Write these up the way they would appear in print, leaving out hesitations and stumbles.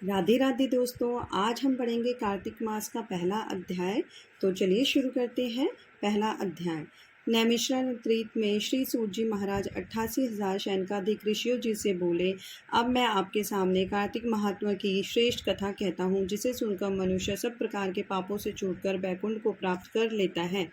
राधे राधे दोस्तों, आज हम पढ़ेंगे कार्तिक मास का पहला अध्याय। तो चलिए शुरू करते हैं। पहला अध्याय। नैमिषारण्य त्रेत में श्री सूत जी महाराज 88,000 सैनिकाधिक ऋषियों जी से बोले, अब मैं आपके सामने कार्तिक महात्मा की श्रेष्ठ कथा कहता हूँ, जिसे सुनकर मनुष्य सब प्रकार के पापों से छूटकर वैकुंठ को प्राप्त कर लेता है।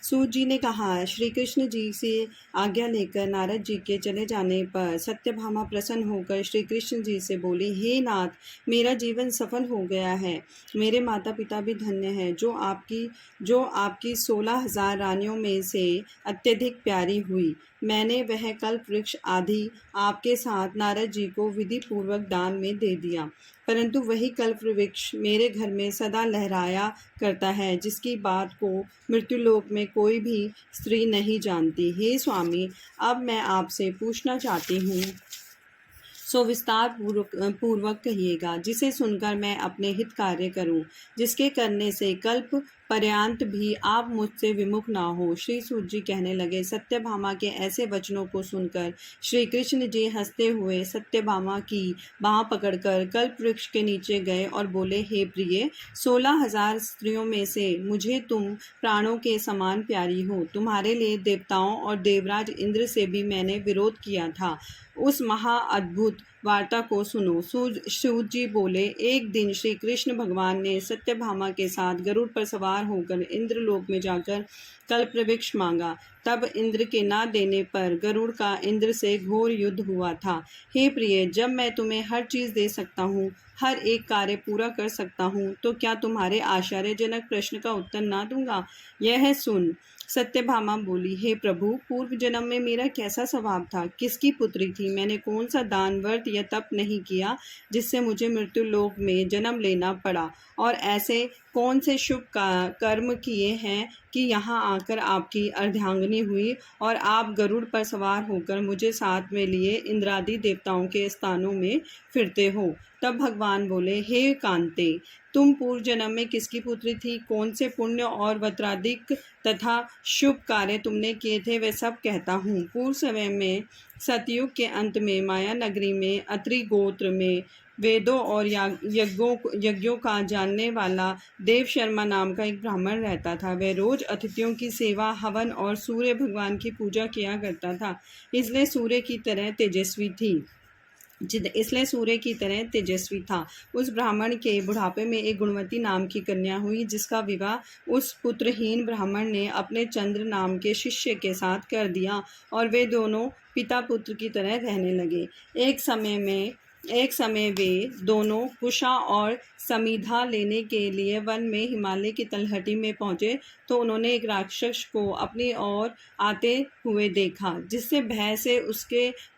सूत जी ने कहा, श्री कृष्ण जी से आज्ञा लेकर नारद जी के चले जाने पर सत्यभामा प्रसन्न होकर श्री कृष्ण जी से बोली, हे नाथ, मेरा जीवन सफल हो गया है। मेरे माता पिता भी धन्य हैं, जो आपकी 16,000 रानियों में से अत्यधिक प्यारी हुई। मैंने वह कल्प वृक्ष आदि आपके साथ नारद जी को विधि पूर्वक दान में दे दिया, परंतु वही कल्प वृक्ष मेरे घर में सदा लहराया करता है, जिसकी बात को मृत्युलोक में कोई भी स्त्री नहीं जानती। हे स्वामी, अब मैं आपसे पूछना चाहती हूँ, सो विस्तार पूर्वक कहिएगा, जिसे सुनकर मैं अपने हित कार्य करूं, जिसके करने से कल्प पर्यंत भी आप मुझसे विमुख ना हो। श्री सूत जी कहने लगे। सत्यभामा के ऐसे वचनों को सुनकर श्री कृष्ण जी हंसते हुए सत्यभामा की बाँह पकड़कर कल्प वृक्ष के नीचे गए और बोले, हे प्रिय, 16,000 स्त्रियों में से मुझे तुम प्राणों के समान प्यारी हो। तुम्हारे लिए देवताओं और देवराज इंद्र से भी मैंने विरोध किया था। उस महा अद्भुत वार्ता को सुनो। सूत जी बोले, एक दिन श्री कृष्ण भगवान ने सत्यभामा के साथ गरुड़ पर सवार होकर इंद्रलोक में जाकर कल्प वृक्ष मांगा। तब इंद्र के ना देने पर गरुड़ का इंद्र से घोर युद्ध हुआ था। हे प्रिय, जब मैं तुम्हें हर चीज दे सकता हूँ, हर एक कार्य पूरा कर सकता हूँ, तो क्या तुम्हारे आश्चर्यजनक प्रश्न का उत्तर ना दूंगा? यह सुन सत्यभामा बोली, हे प्रभु, पूर्व जन्म में मेरा कैसा स्वभाव था, किसकी पुत्री थी, मैंने कौन सा दान व्रत या तप नहीं किया जिससे मुझे मृत्यु लोक में जन्म लेना पड़ा, और ऐसे कौन से शुभ कर्म किए हैं कि यहाँ आकर आपकी अर्धांगिनी हुई और आप गरुड़ पर सवार होकर मुझे साथ में लिए इंद्रादि देवताओं के स्थानों में फिरते हो। तब भगवान बोले, हे कांते, तुम पूर्व जन्म में किसकी पुत्री थी, कौन से पुण्य और वत्राधिक तथा शुभ कार्य तुमने किए थे, वे सब कहता हूँ। पूर्व समय में सतयुग के अंत में माया नगरी में अत्रि गोत्र में वेदों और यज्ञों का जानने वाला देव शर्मा नाम का एक ब्राह्मण रहता था। वह रोज अतिथियों की सेवा, हवन और सूर्य भगवान की पूजा किया करता था, इसलिए सूर्य की तरह तेजस्वी था। उस ब्राह्मण के बुढ़ापे में एक गुणवती नाम की कन्या हुई, जिसका विवाह उस पुत्रहीन ब्राह्मण ने अपने चंद्र नाम के शिष्य के साथ कर दिया और वे दोनों पिता पुत्र की तरह रहने लगे। एक समय वे दोनों कुशा और समीधा लेने के लिए वन में हिमालय की तलहटी में पहुंचे, तो उन्होंने एक राक्षस को अपनी ओर आते हुए देखा, जिससे भय से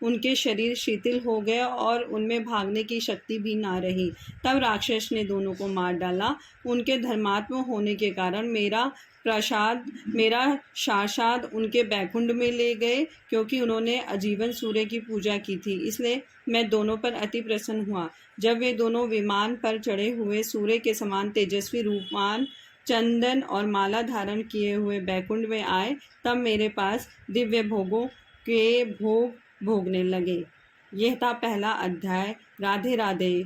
उनके शरीर शिथिल हो गए और उनमें भागने की शक्ति भी ना रही। तब राक्षस ने दोनों को मार डाला। उनके धर्मात्मा होने के कारण मेरा शाश्वत उनके बैकुंठ में ले गए, क्योंकि उन्होंने आजीवन सूर्य की पूजा की थी, इसलिए मैं दोनों पर अति प्रसन्न हुआ। जब वे दोनों विमान पर चढ़े हुए सूर्य के समान तेजस्वी रूपवान, चंदन और माला धारण किए हुए बैकुंठ में आए, तब मेरे पास दिव्य भोगों के भोग भोगने लगे। यह था पहला अध्याय। राधे राधे।